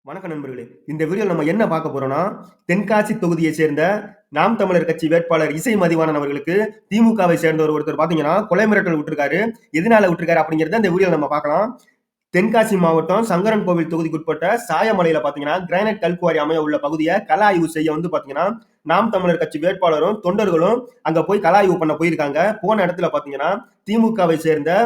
வணக்கம் நண்பர்களே. இந்த வீடியோல நம்ம என்ன பார்க்க போறோம்னா, தென்காசி தொகுதியை சேர்ந்த நாம் தமிழர் கட்சி வேட்பாளர் இசை மதிவாணன் அவர்களுக்கு திமுகவை சேர்ந்தவர் ஒருத்தர் பாத்தீங்கன்னா கொலை மிரட்டல் விட்டுருக்காரு. எதனால விட்டுருக்காரு அப்படிங்கறத இந்த வீடியோல நம்ம பார்க்கலாம். தென்காசி மாவட்டம் சங்கரன் கோவில் தொகுதிக்குட்பட்ட சாயமலையில பாத்தீங்கன்னா கிரானைட் கல்குவாரி அமைய உள்ள பகுதியை கள ஆய்வு செய்ய பாத்தீங்கன்னா நாம் தமிழர் கட்சி வேட்பாளரும் தொண்டர்களும் அங்க போய் கள ஆய்வு பண்ண போயிருக்காங்க. போன இடத்துல பாத்தீங்கன்னா திமுகவை சேர்ந்த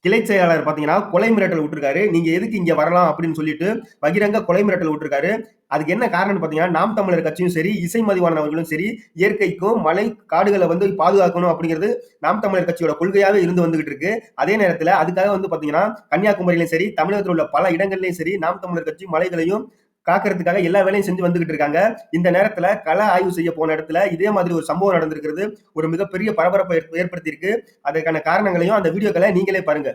கிளை செயலாளர் பாத்தீங்கன்னா கொலை மிரட்டல் விட்டுருக்காரு. நீங்க எதுக்கு இங்க வரலாம் அப்படின்னு சொல்லிட்டு பகிரங்க கொலை மிரட்டல் விட்டுருக்காரு. அதுக்கு என்ன காரணம் பாத்தீங்கன்னா நாம் தமிழர் கட்சியும் சரி இசை மதிவாணன் அவர்களும் சரி இயற்கைக்கும் மலை காடுகளை பாதுகாக்கணும் அப்படிங்கிறது நாம் தமிழர் கட்சியோட கொள்கையாவே இருந்து வந்துகிட்டு இருக்கு. அதே நேரத்துல அதுக்காக பாத்தீங்கன்னா கன்னியாகுமரியிலும் சரி தமிழகத்தில் உள்ள பல இடங்கள்லயும் சரி நாம் தமிழர் கட்சி மலைகளையும் காக்கிறதுக்காக எல்லா வேலையும் செஞ்சு வந்துகிட்டு இருக்காங்க. இந்த நேரத்துல கள ஆய்வு செய்ய போன இடத்துல இதே மாதிரி ஒரு சம்பவம் நடந்திருக்கிறது. ஒரு மிகப்பெரிய பரபரப்பை ஏற்படுத்தி இருக்கு. அதற்கான காரணங்களையும் அந்த வீடியோக்களை நீங்களே பாருங்க.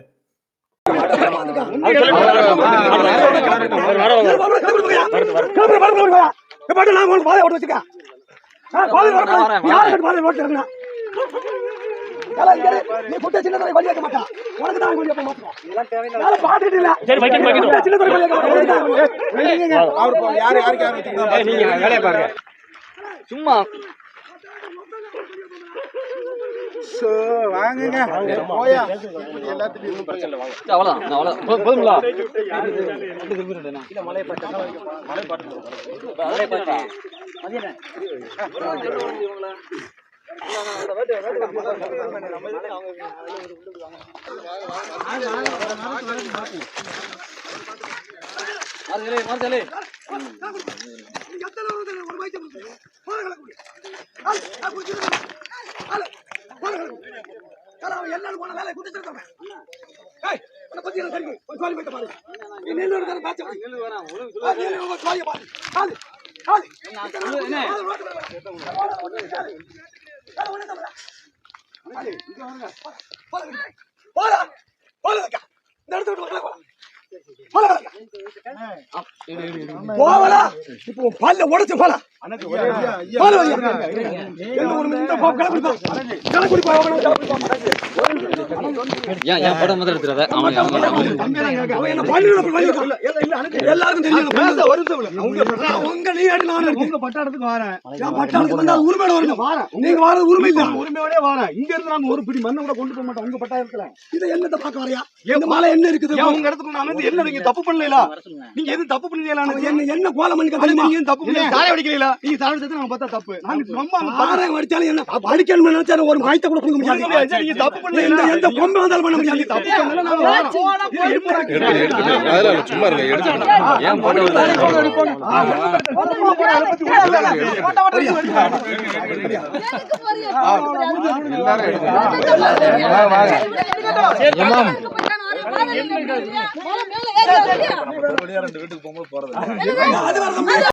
சும்மா வாங்குங்க இப்போ பல்ல உடைச்சு போலாம். ஒரு பிடி மண்ணை கூட கொண்டு போக மாட்டோம் உங்க பட்டாளத்துல. இதை என்னத்தை பார்க்க வரையா? இந்த மலை என்ன இருக்குது உங்க இடத்துக்கு நான் வந்து என்ன நீங்க தப்பு பண்ணல, நீங்க எதுவும் தப்பு பண்ணீங்களா? என்ன கோலம் பண்ணி தப்பு பண்ணி தாரை அடிக்கல. நீங்க தாரை அடிச்சது நாங்க பார்த்தா தப்பு. தாரை அடிச்சாலும் என்ன அடிக்கணும் நினைச்சாலும் ஒரு காயத்தை கூட கொடுக்க முடியாது. நீங்க தப்பு பண்ணல, எந்த கொம்பை வந்தாலும் பண்ண முடியாது. தப்பு பண்ணல நாங்க சும்மா இருங்க எடுத்து ஏன் வீட்டுக்கு போகும்போது போறது